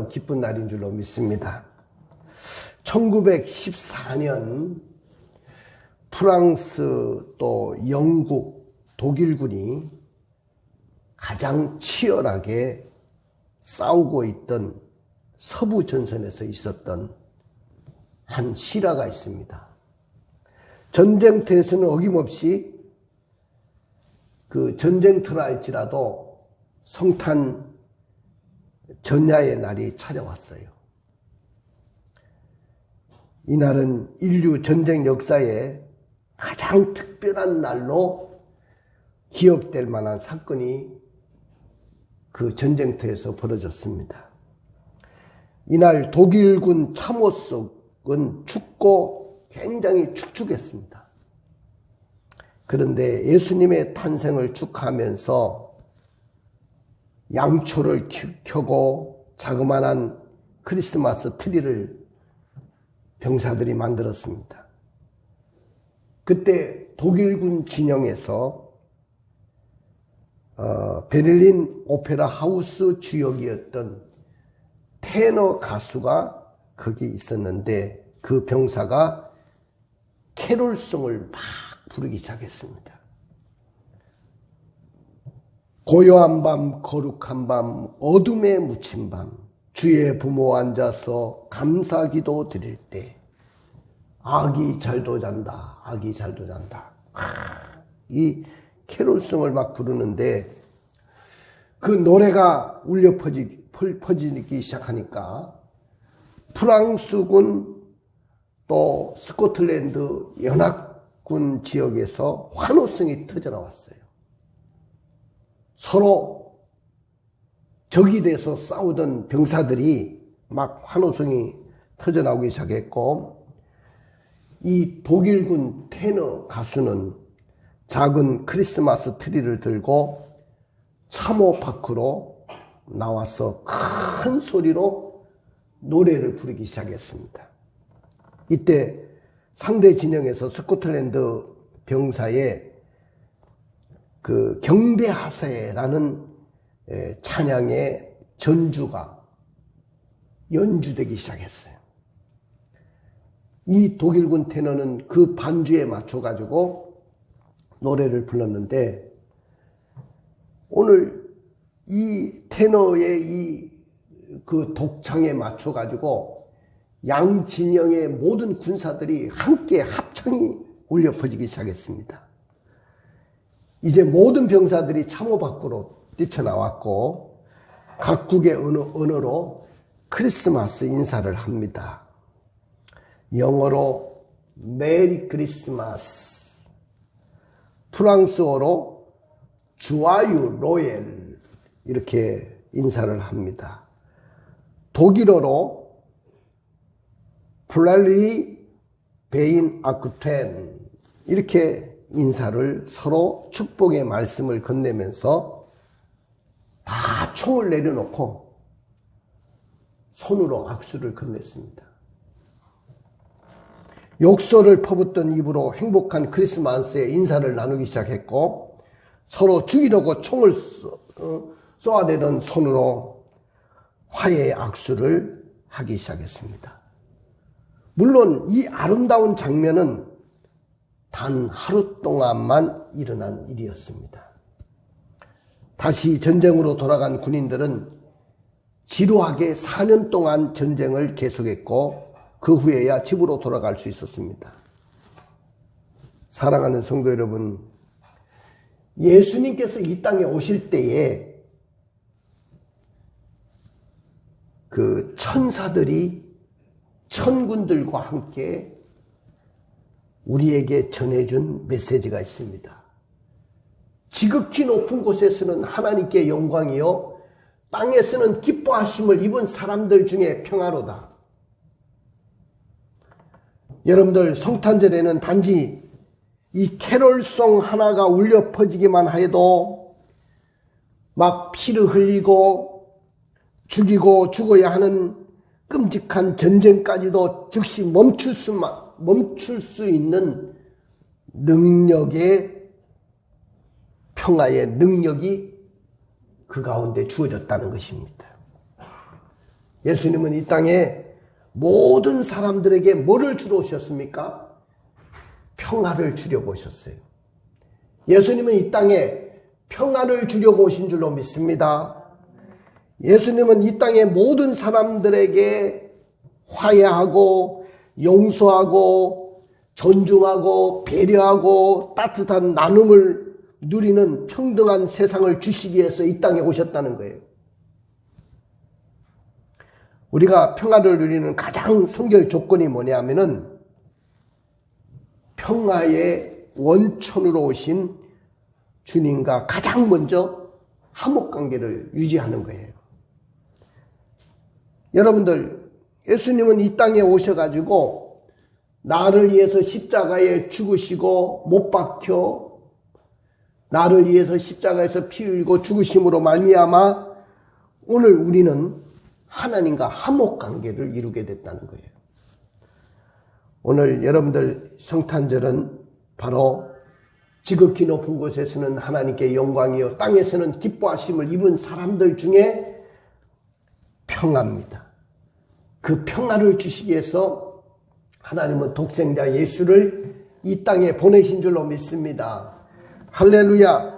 기뻐하는 기쁜 날인 줄로 믿습니다. 1914년 프랑스 또 영국, 독일군이 가장 치열하게 싸우고 있던 서부 전선에서 있었던 한 실화가 있습니다. 전쟁터에서는 어김없이 그 전쟁터라 할지라도 성탄 전야의 날이 찾아왔어요. 이날은 인류 전쟁 역사에 가장 특별한 날로 기억될 만한 사건이 그 전쟁터에서 벌어졌습니다. 이날 독일군 참호석은 춥고 굉장히 축축했습니다. 그런데 예수님의 탄생을 축하하면서 양초를 켜고 자그마한 크리스마스 트리를 병사들이 만들었습니다. 그때 독일군 진영에서 베를린 오페라 하우스 주역이었던 테너 가수가 거기 있었는데 그 병사가 캐롤송을 막 부르기 시작했습니다. 고요한 밤, 거룩한 밤, 어둠에 묻힌 밤, 주의 부모 앉아서 감사기도 드릴 때 아기 잘도 잔다, 아기 잘도 잔다. 이 캐롤송을 막 부르는데 그 노래가 울려 퍼지기 시작하니까 프랑스군 또 스코틀랜드 연합군 지역에서 환호성이 터져나왔어요. 서로 적이 돼서 싸우던 병사들이 막 환호성이 터져나오기 시작했고 이 독일군 테너 가수는 작은 크리스마스 트리를 들고 참호 밖으로 나와서 큰 소리로 노래를 부르기 시작했습니다. 이때 상대 진영에서 스코틀랜드 병사의 그 경배하세라는 찬양의 전주가 연주되기 시작했어요. 이 독일군 테너는 그 반주에 맞춰가지고 노래를 불렀는데 오늘 이 테너의 그 독창에 맞춰가지고 양 진영의 모든 군사들이 함께 합창이 울려 퍼지기 시작했습니다. 이제 모든 병사들이 참호 밖으로 뛰쳐나왔고 각국의 언어로 크리스마스 인사를 합니다. 영어로 메리 크리스마스, 프랑스어로 주아유 로엘 이렇게 인사를 합니다. 독일어로 플랄리 베인 아쿠텐 이렇게 인사를 서로 축복의 말씀을 건네면서 다 총을 내려놓고 손으로 악수를 건넸습니다. 욕설을 퍼붓던 입으로 행복한 크리스마스의 인사를 나누기 시작했고 서로 죽이려고 총을 쏘아대던 손으로 화해의 악수를 하기 시작했습니다. 물론 이 아름다운 장면은 단 하루 동안만 일어난 일이었습니다. 다시 전쟁으로 돌아간 군인들은 지루하게 4년 동안 전쟁을 계속했고 그 후에야 집으로 돌아갈 수 있었습니다. 사랑하는 성도 여러분, 예수님께서 이 땅에 오실 때에 그 천사들이 천군들과 함께 우리에게 전해준 메시지가 있습니다. 지극히 높은 곳에서는 하나님께 영광이요 땅에서는 기뻐하심을 입은 사람들 중에 평화로다. 여러분들 성탄절에는 단지 이 캐롤송 하나가 울려 퍼지기만 해도 막 피를 흘리고 죽이고 죽어야 하는 끔찍한 전쟁까지도 즉시 멈출 수 있는 능력의 평화의 능력이 그 가운데 주어졌다는 것입니다. 예수님은 이 땅에 모든 사람들에게 뭐를 주러 오셨습니까? 평화를 주려고 오셨어요. 예수님은 이 땅에 평화를 주려고 오신 줄로 믿습니다. 예수님은 이 땅의 모든 사람들에게 화해하고 용서하고 존중하고 배려하고 따뜻한 나눔을 누리는 평등한 세상을 주시기 위해서 이 땅에 오셨다는 거예요. 우리가 평화를 누리는 가장 선결 조건이 뭐냐면은 평화의 원천으로 오신 주님과 가장 먼저 화목관계를 유지하는 거예요. 여러분들, 예수님은 이 땅에 오셔가지고 나를 위해서 십자가에 죽으시고 못 박혀 나를 위해서 십자가에서 피 흘리고 죽으심으로 말미암아 오늘 우리는 하나님과 화목관계를 이루게 됐다는 거예요. 오늘 여러분들 성탄절은 바로 지극히 높은 곳에서는 하나님께 영광이요 땅에서는 기뻐하심을 입은 사람들 중에 평화입니다. 그 평화를 주시기 위해서 하나님은 독생자 예수를 이 땅에 보내신 줄로 믿습니다. 할렐루야.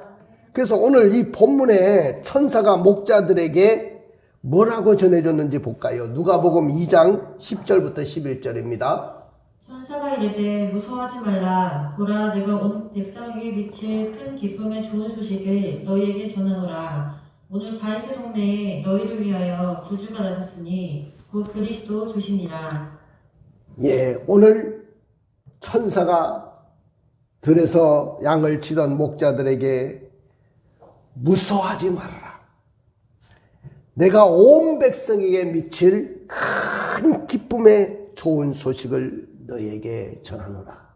그래서 오늘 이 본문에 천사가 목자들에게 뭐라고 전해줬는지 볼까요? 누가복음 2장 10절부터 11절입니다. 천사가 이르되 무서워하지 말라. 보라, 내가 온 백성에게 미칠 큰 기쁨의 좋은 소식을 너희에게 전하노라. 오늘 다윗의 동네에 너희를 위하여 구주가 나셨으니 곧 그리스도 주시니라. 예, 오늘 천사가 들에서 양을 치던 목자들에게 무서워하지 말아라. 내가 온 백성에게 미칠 큰 기쁨의 좋은 소식을 너희에게 전하노라.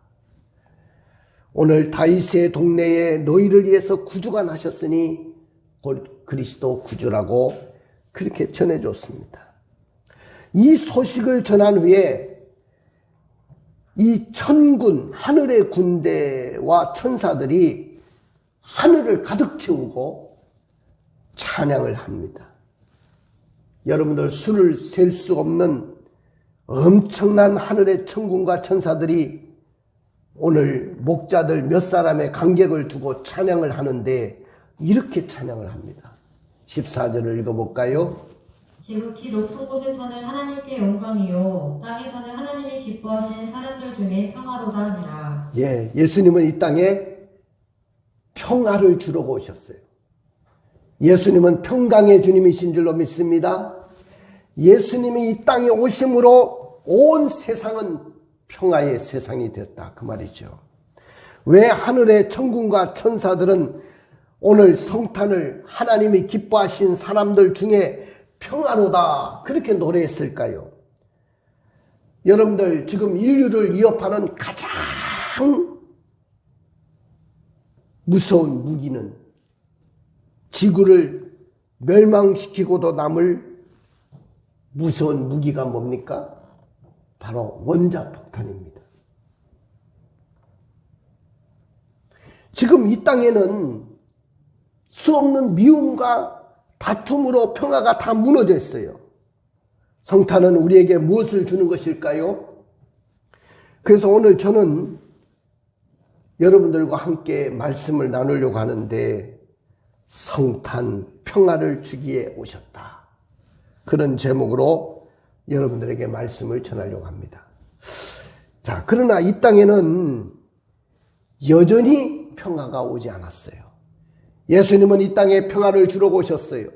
오늘 다윗의 동네에 너희를 위해서 구주가 나셨으니 곧 그리스도 구주라고 그렇게 전해줬습니다. 이 소식을 전한 후에 이 천군, 하늘의 군대와 천사들이 하늘을 가득 채우고 찬양을 합니다. 여러분들, 수를 셀 수 없는 엄청난 하늘의 천군과 천사들이 오늘 목자들 몇 사람의 간격을 두고 찬양을 하는데 이렇게 찬양을 합니다. 14절을 읽어볼까요? 지극히 높은 곳에서는 하나님께 영광이요 땅에서는 하나님이 기뻐하신 사람들 중에 평화로다 하니라. 예, 예수님은 이 땅에 평화를 주려고 오셨어요. 예수님은 평강의 주님이신 줄로 믿습니다. 예수님이 이 땅에 오심으로 온 세상은 평화의 세상이 됐다, 그 말이죠. 왜 하늘의 천군과 천사들은 오늘 성탄을 하나님이 기뻐하신 사람들 중에 평화로다 그렇게 노래했을까요? 여러분들, 지금 인류를 위협하는 가장 무서운 무기는 지구를 멸망시키고도 남을 무서운 무기가 뭡니까? 바로 원자폭탄입니다. 지금 이 땅에는 수없는 미움과 다툼으로 평화가 다 무너져 있어요. 성탄은 우리에게 무엇을 주는 것일까요? 그래서 오늘 저는 여러분들과 함께 말씀을 나누려고 하는데, 성탄, 평화를 주기에 오셨다, 그런 제목으로 여러분들에게 말씀을 전하려고 합니다. 자, 그러나 이 땅에는 여전히 평화가 오지 않았어요. 예수님은 이 땅에 평화를 주러 오셨어요.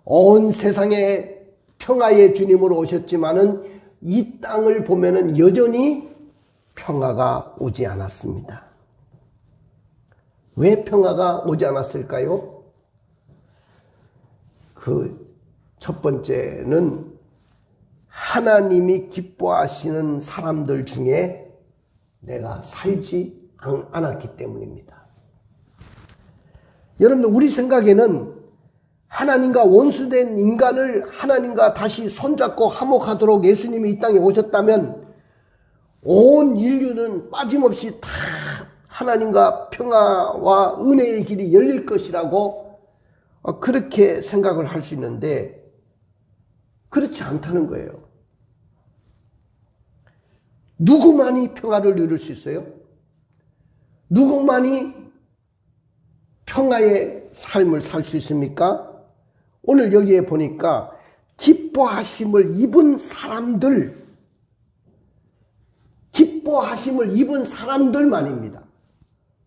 온 세상에 평화의 주님으로 오셨지만은 이 땅을 보면은 여전히 평화가 오지 않았습니다. 왜 평화가 오지 않았을까요? 그 첫 번째는 하나님이 기뻐하시는 사람들 중에 내가 살지 않았기 때문입니다. 여러분들, 우리 생각에는 하나님과 원수된 인간을 하나님과 다시 손잡고 화목하도록 예수님이 이 땅에 오셨다면 온 인류는 빠짐없이 다 하나님과 평화와 은혜의 길이 열릴 것이라고 그렇게 생각을 할 수 있는데, 그렇지 않다는 거예요. 누구만이 평화를 누릴 수 있어요? 누구만이 평화의 삶을 살 수 있습니까? 오늘 여기에 보니까 기뻐하심을 입은 사람들만입니다.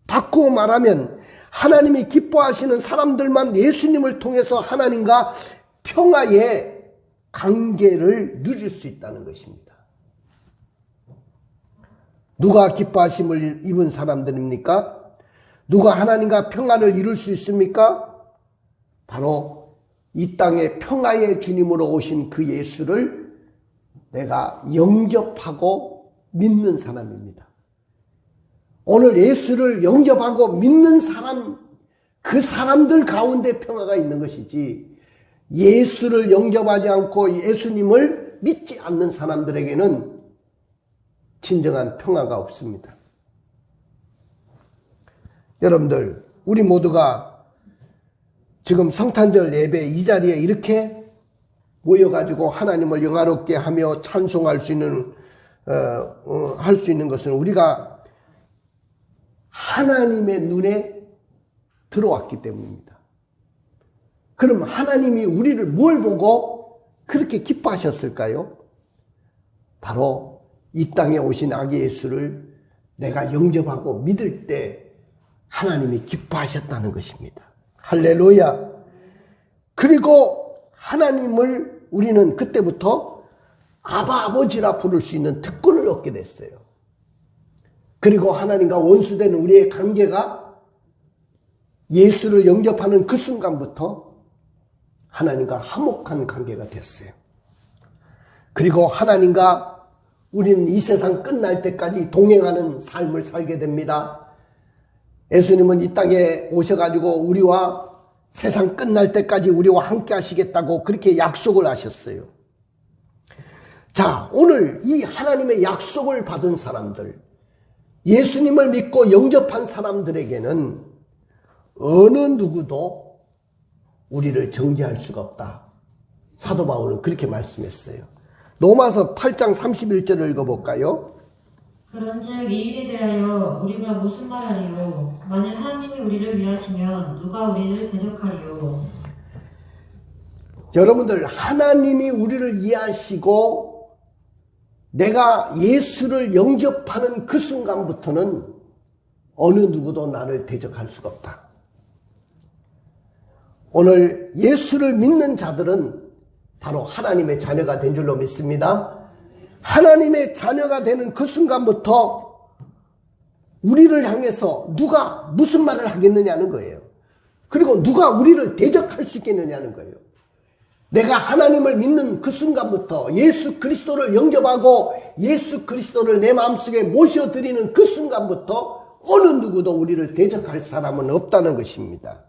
바꾸어 말하면 하나님이 기뻐하시는 사람들만 예수님을 통해서 하나님과 평화의 관계를 누릴 수 있다는 것입니다. 누가 기뻐하심을 입은 사람들입니까? 누가 하나님과 평화를 이룰 수 있습니까? 바로 이 땅에 평화의 주님으로 오신 그 예수를 내가 영접하고 믿는 사람입니다. 오늘 예수를 영접하고 믿는 사람, 그 사람들 가운데 평화가 있는 것이지, 예수를 영접하지 않고 예수님을 믿지 않는 사람들에게는 진정한 평화가 없습니다. 여러분들, 우리 모두가 지금 성탄절 예배 이 자리에 이렇게 모여가지고 하나님을 영화롭게 하며 찬송할 수 있는, 할 수 있는 것은 우리가 하나님의 눈에 들어왔기 때문입니다. 그럼 하나님이 우리를 뭘 보고 그렇게 기뻐하셨을까요? 바로 이 땅에 오신 아기 예수를 내가 영접하고 믿을 때 하나님이 기뻐하셨다는 것입니다. 할렐루야. 그리고 하나님을 우리는 그때부터 아버지라 부를 수 있는 특권을 얻게 됐어요. 그리고 하나님과 원수되는 우리의 관계가 예수를 영접하는 그 순간부터 하나님과 화목한 관계가 됐어요. 그리고 하나님과 우리는 이 세상 끝날 때까지 동행하는 삶을 살게 됩니다. 예수님은 이 땅에 오셔가지고 우리와 세상 끝날 때까지 우리와 함께 하시겠다고 그렇게 약속을 하셨어요. 자, 오늘 이 하나님의 약속을 받은 사람들, 예수님을 믿고 영접한 사람들에게는 어느 누구도 우리를 정죄할 수가 없다. 사도 바울은 그렇게 말씀했어요. 로마서 8장 31절을 읽어볼까요? 그런즉 이 일에 대하여 우리가 무슨 말하리요? 만일 하나님이 우리를 위하시면 누가 우리를 대적하리요? 여러분들, 하나님이 우리를 이해하시고 내가 예수를 영접하는 그 순간부터는 어느 누구도 나를 대적할 수가 없다. 오늘 예수를 믿는 자들은 바로 하나님의 자녀가 된 줄로 믿습니다. 하나님의 자녀가 되는 그 순간부터 우리를 향해서 누가 무슨 말을 하겠느냐는 거예요. 그리고 누가 우리를 대적할 수 있겠느냐는 거예요. 내가 하나님을 믿는 그 순간부터 예수 그리스도를 영접하고 예수 그리스도를 내 마음속에 모셔드리는 그 순간부터 어느 누구도 우리를 대적할 사람은 없다는 것입니다.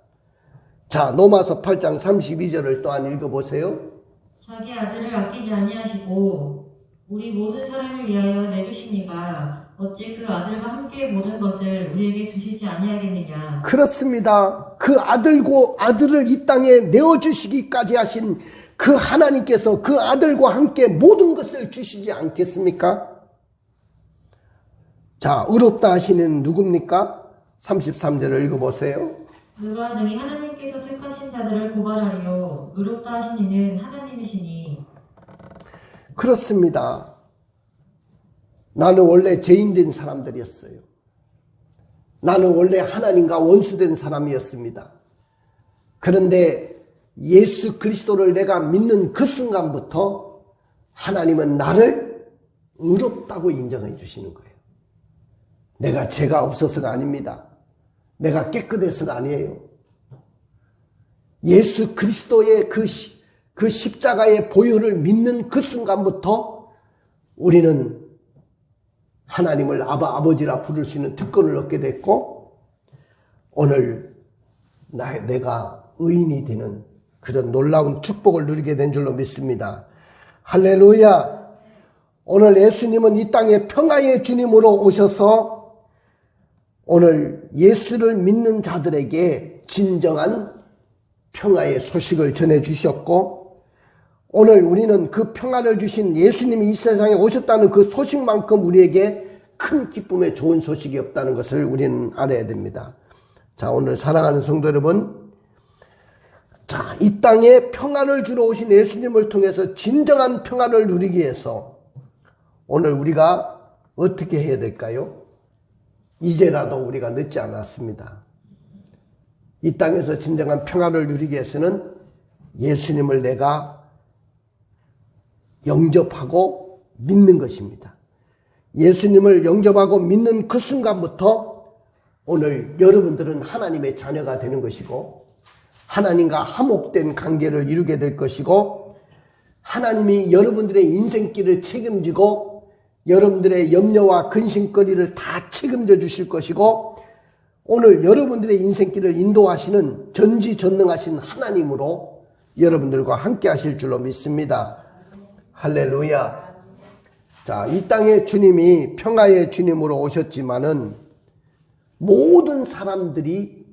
자, 로마서 8장 32절을 또한 읽어보세요. 자기 아들을 아끼지 아니하시고 우리 모든 사람을 위하여 내주시니가 어찌 그 아들과 함께 모든 것을 우리에게 주시지 아니하겠느냐. 그렇습니다. 그 아들을 이 땅에 내어주시기까지 하신 그 하나님께서 그 아들과 함께 모든 것을 주시지 않겠습니까? 자, 의롭다 하시는 누굽니까? 33절을 읽어보세요. 누가 능히 하나님께서 택하신 자들을 고발하리요? 의롭다 하신 이는 하나님이시니. 그렇습니다. 나는 원래 죄인된 사람들이었어요. 나는 원래 하나님과 원수된 사람이었습니다. 그런데 예수 그리스도를 내가 믿는 그 순간부터 하나님은 나를 의롭다고 인정해 주시는 거예요. 내가 죄가 없어서가 아닙니다. 내가 깨끗해서가 아니에요. 예수 그리스도의 그 십자가의 보혈을 믿는 그 순간부터 우리는 하나님을 아버지라 부를 수 있는 특권을 얻게 됐고, 오늘 내가 의인이 되는 그런 놀라운 축복을 누리게 된 줄로 믿습니다. 할렐루야. 오늘 예수님은 이 땅에 평화의 주님으로 오셔서 오늘 예수를 믿는 자들에게 진정한 평화의 소식을 전해주셨고, 오늘 우리는 그 평안을 주신 예수님이 이 세상에 오셨다는 그 소식만큼 우리에게 큰 기쁨의 좋은 소식이 없다는 것을 우리는 알아야 됩니다. 자, 오늘 사랑하는 성도 여러분, 자, 이 땅에 평안을 주러 오신 예수님을 통해서 진정한 평안을 누리기 위해서 오늘 우리가 어떻게 해야 될까요? 이제라도 우리가 늦지 않았습니다. 이 땅에서 진정한 평안을 누리기 위해서는 예수님을 내가 영접하고 믿는 것입니다. 예수님을 영접하고 믿는 그 순간부터 오늘 여러분들은 하나님의 자녀가 되는 것이고 하나님과 화목된 관계를 이루게 될 것이고 하나님이 여러분들의 인생길을 책임지고 여러분들의 염려와 근심거리를 다 책임져 주실 것이고 오늘 여러분들의 인생길을 인도하시는 전지전능하신 하나님으로 여러분들과 함께 하실 줄로 믿습니다. 할렐루야. 자, 이 땅에 주님이 평화의 주님으로 오셨지만은 모든 사람들이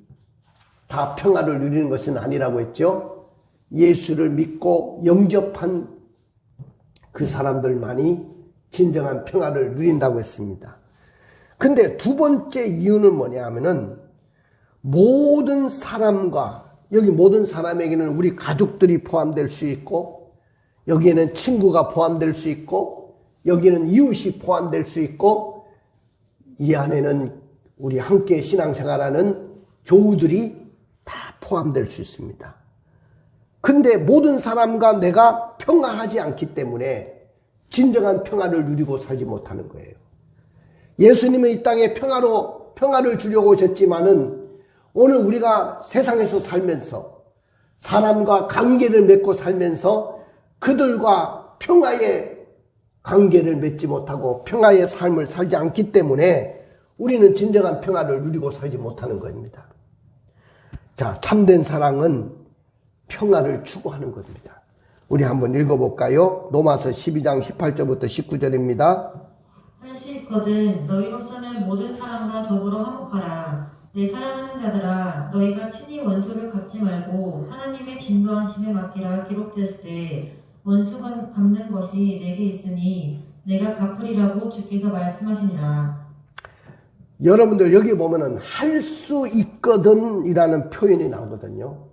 다 평화를 누리는 것은 아니라고 했죠. 예수를 믿고 영접한 그 사람들만이 진정한 평화를 누린다고 했습니다. 근데 두 번째 이유는 뭐냐 하면은 모든 사람과, 여기 모든 사람에게는 우리 가족들이 포함될 수 있고 여기에는 친구가 포함될 수 있고 여기는 이웃이 포함될 수 있고 이 안에는 우리 함께 신앙생활하는 교우들이 다 포함될 수 있습니다. 근데 모든 사람과 내가 평화하지 않기 때문에 진정한 평화를 누리고 살지 못하는 거예요. 예수님은 이 땅에 평화를 주려고 오셨지만은 오늘 우리가 세상에서 살면서 사람과 관계를 맺고 살면서 그들과 평화의 관계를 맺지 못하고 평화의 삶을 살지 않기 때문에 우리는 진정한 평화를 누리고 살지 못하는 겁니다. 자, 참된 사랑은 평화를 추구하는 겁니다. 우리 한번 읽어볼까요? 로마서 12장 18절부터 19절입니다. 할 수 있거든 너희로서는 모든 사람과 더불어 화목하라. 내 사랑하는 자들아, 너희가 친히 원수를 갚지 말고 하나님의 진노하심에 맡기라. 기록되었을 때 원수는 갚는 것이 내게 있으니 내가 갚으리라고 주께서 말씀하시니라. 여러분들 여기 보면은 할 수 있거든 이라는 표현이 나오거든요.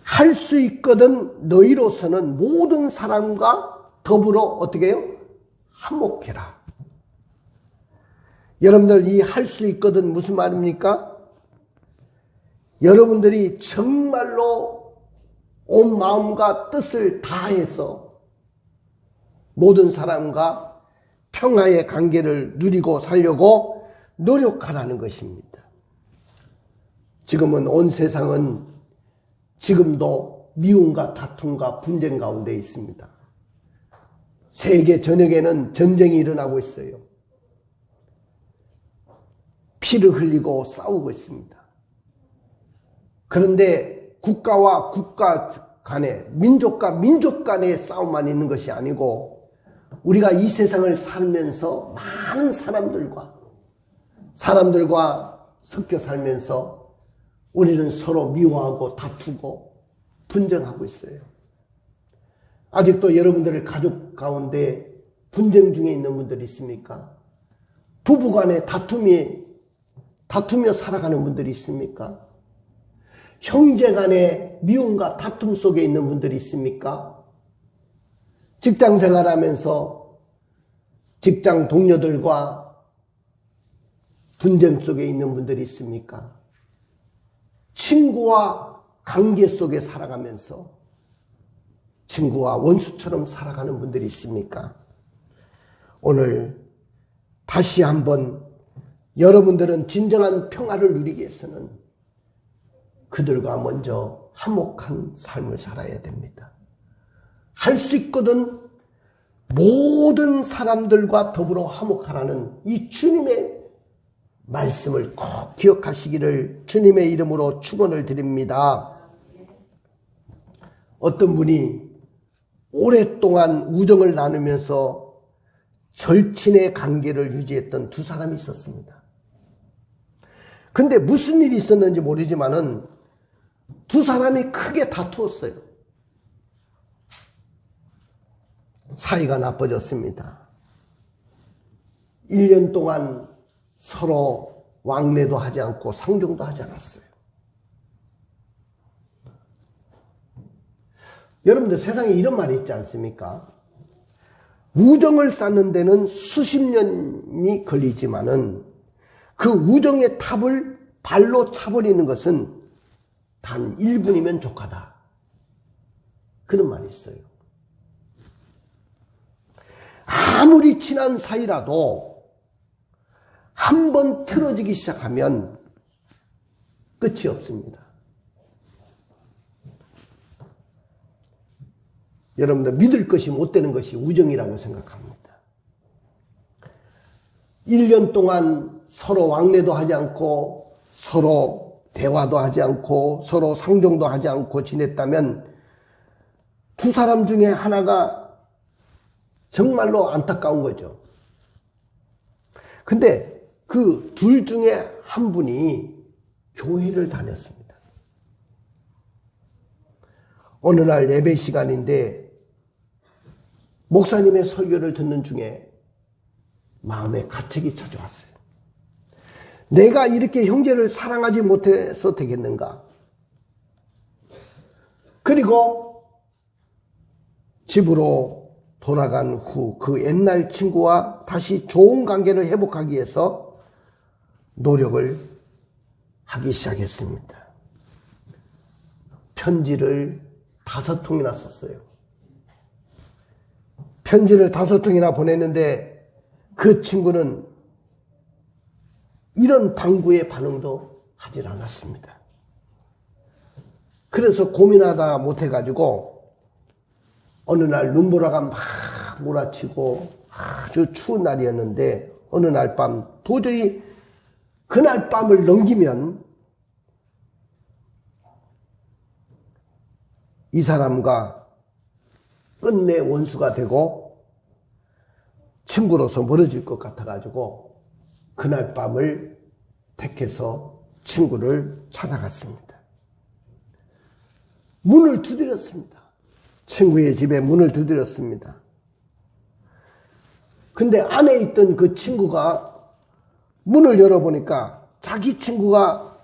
할 수 있거든 너희로서는 모든 사람과 더불어 어떻게 해요? 화목해라. 여러분들 이 할 수 있거든 무슨 말입니까? 여러분들이 정말로 온 마음과 뜻을 다해서 모든 사람과 평화의 관계를 누리고 살려고 노력하라는 것입니다. 지금은 온 세상은 지금도 미움과 다툼과 분쟁 가운데 있습니다. 세계 전역에는 전쟁이 일어나고 있어요. 피를 흘리고 싸우고 있습니다. 그런데 국가와 국가 간에, 민족과 민족 간의 싸움만 있는 것이 아니고 우리가 이 세상을 살면서 많은 사람들과 섞여 살면서 우리는 서로 미워하고 다투고 분쟁하고 있어요. 아직도 여러분들의 가족 가운데 분쟁 중에 있는 분들이 있습니까? 부부간에 다투며 살아가는 분들이 있습니까? 형제간에 미움과 다툼 속에 있는 분들이 있습니까? 직장 생활하면서 직장 동료들과 분쟁 속에 있는 분들이 있습니까? 친구와 관계 속에 살아가면서 친구와 원수처럼 살아가는 분들이 있습니까? 오늘 다시 한번 여러분들은 진정한 평화를 누리기 위해서는 그들과 먼저 화목한 삶을 살아야 됩니다. 할 수 있거든 모든 사람들과 더불어 화목하라는 이 주님의 말씀을 꼭 기억하시기를 주님의 이름으로 축원을 드립니다. 어떤 분이 오랫동안 우정을 나누면서 절친의 관계를 유지했던 두 사람이 있었습니다. 근데 무슨 일이 있었는지 모르지만은 두 사람이 크게 다투었어요. 사이가 나빠졌습니다. 1년 동안 서로 왕래도 하지 않고 상종도 하지 않았어요. 여러분들 세상에 이런 말이 있지 않습니까? 우정을 쌓는 데는 수십 년이 걸리지만은 그 우정의 탑을 발로 차버리는 것은 단 1분이면 족하다. 그런 말이 있어요. 아무리 친한 사이라도 한 번 틀어지기 시작하면 끝이 없습니다. 여러분들 믿을 것이 못 되는 것이 우정이라고 생각합니다. 1년 동안 서로 왕래도 하지 않고 서로 대화도 하지 않고 서로 상종도 하지 않고 지냈다면 두 사람 중에 하나가 정말로 안타까운 거죠. 근데 그 둘 중에 한 분이 교회를 다녔습니다. 어느 날 예배 시간인데 목사님의 설교를 듣는 중에 마음에 가책이 찾아왔어요. 내가 이렇게 형제를 사랑하지 못해서 되겠는가? 그리고 집으로 돌아간 후 그 옛날 친구와 다시 좋은 관계를 회복하기 위해서 노력을 하기 시작했습니다. 편지를 5통이나 썼어요. 편지를 5통이나 보냈는데 그 친구는 이런 방구의 반응도 하질 않았습니다. 그래서 고민하다 못해가지고 어느 날 눈보라가 막 몰아치고 아주 추운 날이었는데 어느 날 밤 도저히 그날 밤을 넘기면 이 사람과 끝내 원수가 되고 친구로서 멀어질 것 같아가지고 그날 밤을 택해서 친구를 찾아갔습니다. 문을 두드렸습니다. 친구의 집에 문을 두드렸습니다. 근데 안에 있던 그 친구가 문을 열어보니까 자기 친구가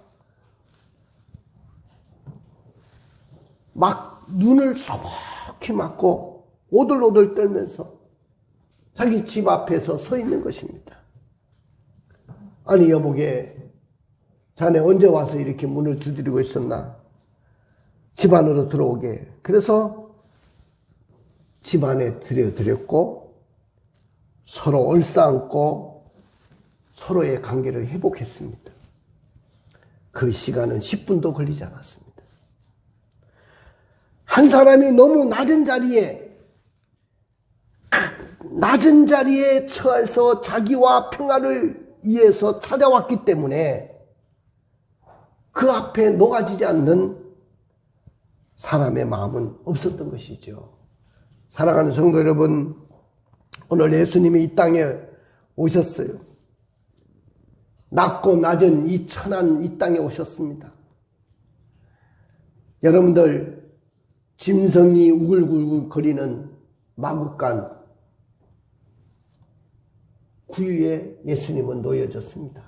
막 눈을 소복히 맞고 오들오들 떨면서 자기 집 앞에서 서 있는 것입니다. 아니 여보게, 자네 언제 와서 이렇게 문을 두드리고 있었나? 집 안으로 들어오게. 그래서 집 안에 들여드렸고 서로 얼싸안고 서로의 관계를 회복했습니다. 그 시간은 10분도 걸리지 않았습니다. 한 사람이 너무 낮은 자리에 처해서 자기와 평화를 위해서 찾아왔기 때문에 그 앞에 녹아지지 않는 사람의 마음은 없었던 것이죠. 사랑하는 성도 여러분, 오늘 예수님이 이 땅에 오셨어요. 낮고 낮은 이 천한 이 땅에 오셨습니다. 여러분들, 짐승이 우글우글 거리는 마국간 구유에 예수님은 놓여졌습니다.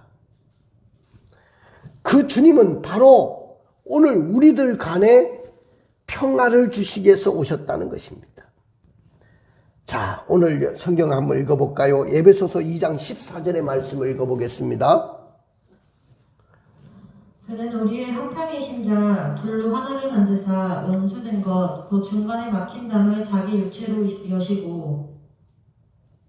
그 주님은 바로 오늘 우리들 간에 평화를 주시기 위해서 오셨다는 것입니다. 자, 오늘 성경 한번 읽어볼까요? 에베소서 2장 14절의 말씀을 읽어보겠습니다. 그는 우리의 형편이신 자 둘로 하나를 만드사 원수된 것 그 중간에 막힌 담을 자기 육체로 여시고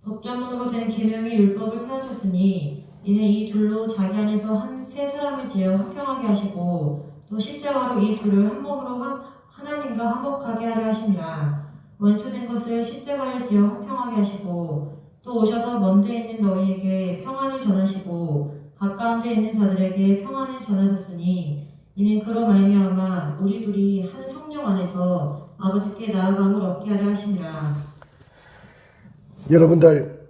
법조문으로 된 계명의 율법을 펴셨으니 이는 이 둘로 자기 안에서 한 세 사람을 지어 화평하게 하시고 또 십자가로 이 둘을 한 몸으로 하나님과 화목하게 하려 하시니라. 원수된 것을 십자가를 지어 화평하게 하시고 또 오셔서 먼 데 있는 너희에게 평안을 전하시고 가까운 데 있는 자들에게 평안을 전하셨으니 이는 그로 말미암아 우리 둘이 한 성령 안에서 아버지께 나아감을 얻게 하려 하시니라. 여러분들,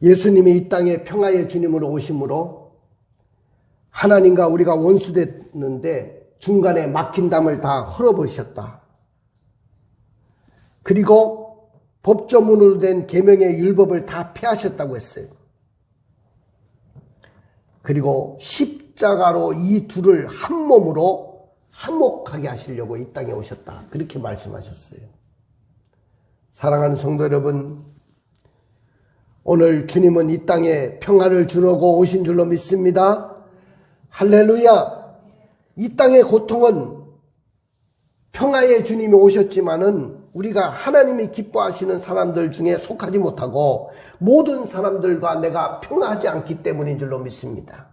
예수님이 이 땅에 평화의 주님으로 오심으로 하나님과 우리가 원수됐는데 중간에 막힌 담을 다 헐어버리셨다. 그리고 법조문으로 된 계명의 율법을 다 폐하셨다고 했어요. 그리고 십자가로 이 둘을 한 몸으로 화목하게 하시려고 이 땅에 오셨다. 그렇게 말씀하셨어요. 사랑하는 성도 여러분, 오늘 주님은 이 땅에 평화를 주려고 오신 줄로 믿습니다. 할렐루야! 이 땅의 고통은 평화의 주님이 오셨지만은 우리가 하나님이 기뻐하시는 사람들 중에 속하지 못하고 모든 사람들과 내가 평화하지 않기 때문인 줄로 믿습니다.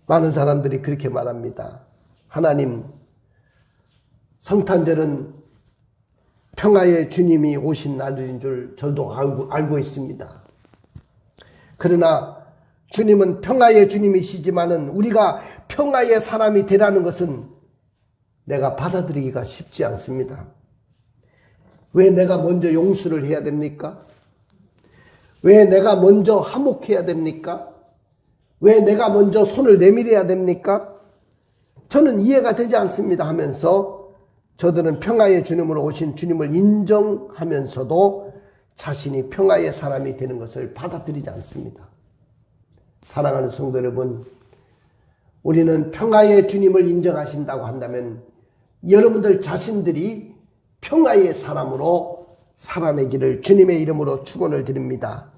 많은 사람들이 그렇게 말합니다. 하나님, 성탄절은 평화의 주님이 오신 날인 줄 저도 알고 있습니다. 그러나 주님은 평화의 주님이시지만은 우리가 평화의 사람이 되라는 것은 내가 받아들이기가 쉽지 않습니다. 왜 내가 먼저 용서를 해야 됩니까? 왜 내가 먼저 화목해야 됩니까? 왜 내가 먼저 손을 내밀어야 됩니까? 저는 이해가 되지 않습니다 하면서 저들은 평화의 주님으로 오신 주님을 인정하면서도 자신이 평화의 사람이 되는 것을 받아들이지 않습니다. 사랑하는 성도 여러분, 우리는 평화의 주님을 인정하신다고 한다면 여러분들 자신들이 평화의 사람으로 살아내기를 주님의 이름으로 축원을 드립니다.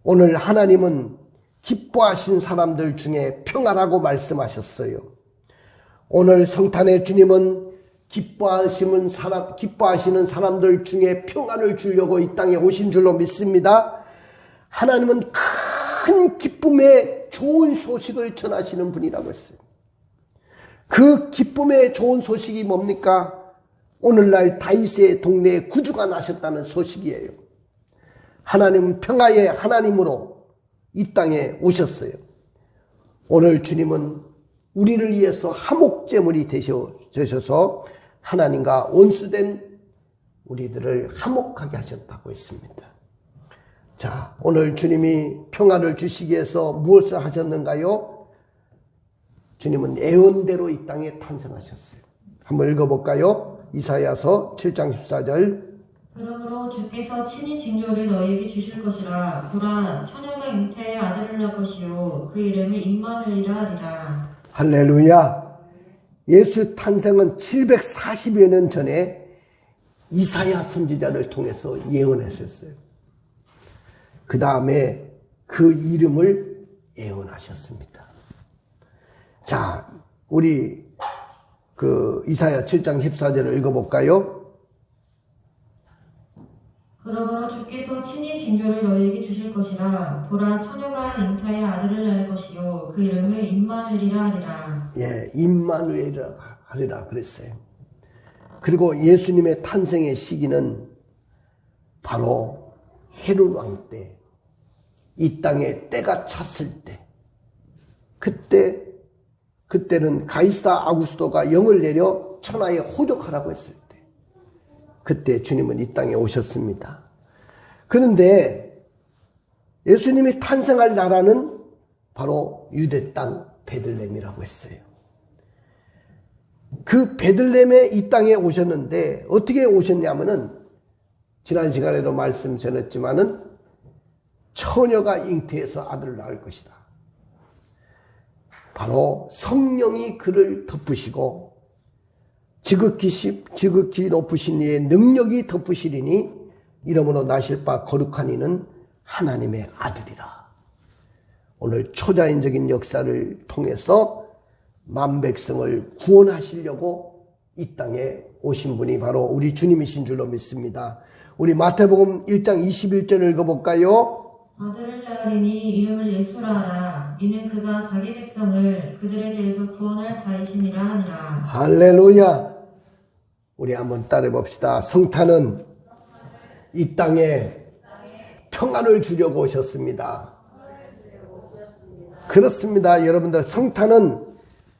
오늘 하나님은 기뻐하신 사람들 중에 평화라고 말씀하셨어요. 오늘 성탄의 주님은 기뻐하시는 사람들 중에 평화를 주려고 이 땅에 오신 줄로 믿습니다. 하나님은 큰 기쁨의 좋은 소식을 전하시는 분이라고 했어요. 그 기쁨의 좋은 소식이 뭡니까? 오늘날 다윗의 동네에 구주가 나셨다는 소식이에요. 하나님은 평화의 하나님으로 이 땅에 오셨어요. 오늘 주님은 우리를 위해서 화목제물이 되셔서 하나님과 원수된 우리들을 화목하게 하셨다고 했습니다. 자, 오늘 주님이 평화를 주시기 위해서 무엇을 하셨는가요? 주님은 예언대로 이 땅에 탄생하셨어요. 한번 읽어볼까요? 이사야서 7장 14절. 그러므로 주께서 친히 징조를 너희에게 주실 것이라. 보라, 처녀가 잉태의 아들을 낳을 것이요 그 이름이 임마누엘이라 하리라. 할렐루야. 예수 탄생은 740여 년 전에 이사야 선지자를 통해서 예언했었어요. 그 다음에 그 이름을 예언하셨습니다. 자, 우리 이사야 7장 14절을 읽어볼까요? 그러므로 주께서 친히 징조를 너희에게 주실 것이라. 보라, 처녀가 잉태의 아들을 낳을 것이요 그 이름을 임마누엘이라 하리라. 예, 임마누엘이라 하리라 그랬어요. 그리고 예수님의 탄생의 시기는 바로 헤롯 왕 때, 이 땅에 때가 찼을 때, 그때는 가이사 아구스토가 영을 내려 천하에 호적하라고 했을 때, 그때 주님은 이 땅에 오셨습니다. 그런데 예수님이 탄생할 나라는 바로 유대 땅 베들레헴이라고 했어요. 그 베들레헴에 이 땅에 오셨는데 어떻게 오셨냐면은 지난 시간에도 말씀 전했지만은 처녀가 잉태해서 아들을 낳을 것이다. 바로 성령이 그를 덮으시고 지극히 높으신 이의 능력이 덮으시리니 이러므로 나실 바 거룩한 이는 하나님의 아들이라. 오늘 초자연적인 역사를 통해서 만백성을 구원하시려고 이 땅에 오신 분이 바로 우리 주님이신 줄로 믿습니다. 우리 마태복음 1장 21절을 읽어볼까요? 아들을 낳으리니 이름을 예수라 하라. 이는 그가 자기 백성을 그들에 대해서 구원할 자이시니라 하니라. 할렐루야. 우리 한번 따라해 봅시다. 성탄은 이 땅에 평안을 주려고 오셨습니다. 그렇습니다. 여러분들, 성탄은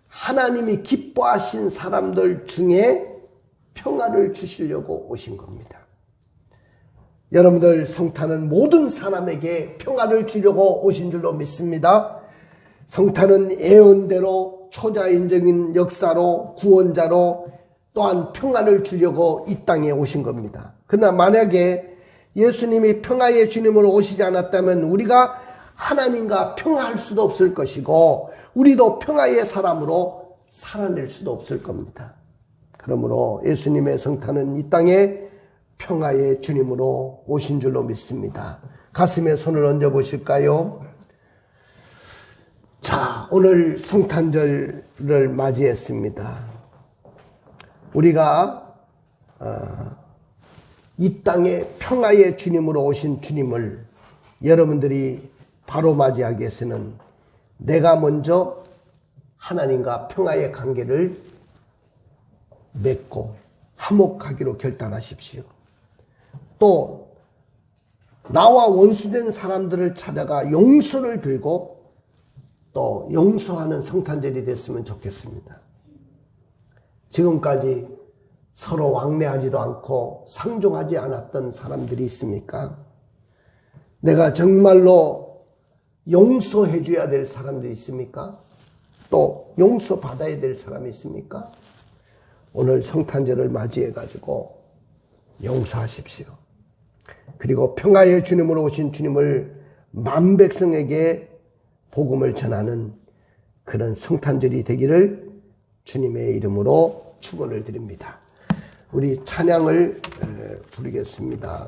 하나님이 기뻐하신 사람들 중에 평안을 주시려고 오신 겁니다. 여러분들, 성탄은 모든 사람에게 평안을 주려고 오신 줄로 믿습니다. 성탄은 예언대로 초자연적인 역사로 구원자로 또한 평안을 주려고 이 땅에 오신 겁니다. 그러나 만약에 예수님이 평화의 주님으로 오시지 않았다면 우리가 하나님과 평화할 수도 없을 것이고 우리도 평화의 사람으로 살아낼 수도 없을 겁니다. 그러므로 예수님의 성탄은 이 땅에 평화의 주님으로 오신 줄로 믿습니다. 가슴에 손을 얹어 보실까요? 자, 오늘 성탄절을 맞이했습니다. 우리가 이 땅에 평화의 주님으로 오신 주님을 여러분들이 바로 맞이하기 위해서는 내가 먼저 하나님과 평화의 관계를 맺고 화목하기로 결단하십시오. 또 나와 원수된 사람들을 찾아가 용서를 빌고 또 용서하는 성탄절이 됐으면 좋겠습니다. 지금까지 서로 왕래하지도 않고 상종하지 않았던 사람들이 있습니까? 내가 정말로 용서해 줘야 될 사람들이 있습니까? 또 용서받아야 될 사람이 있습니까? 오늘 성탄절을 맞이해 가지고 용서하십시오. 그리고 평화의 주님으로 오신 주님을 만백성에게 복음을 전하는 그런 성탄절이 되기를 주님의 이름으로 축원을 드립니다. 우리 찬양을 부르겠습니다.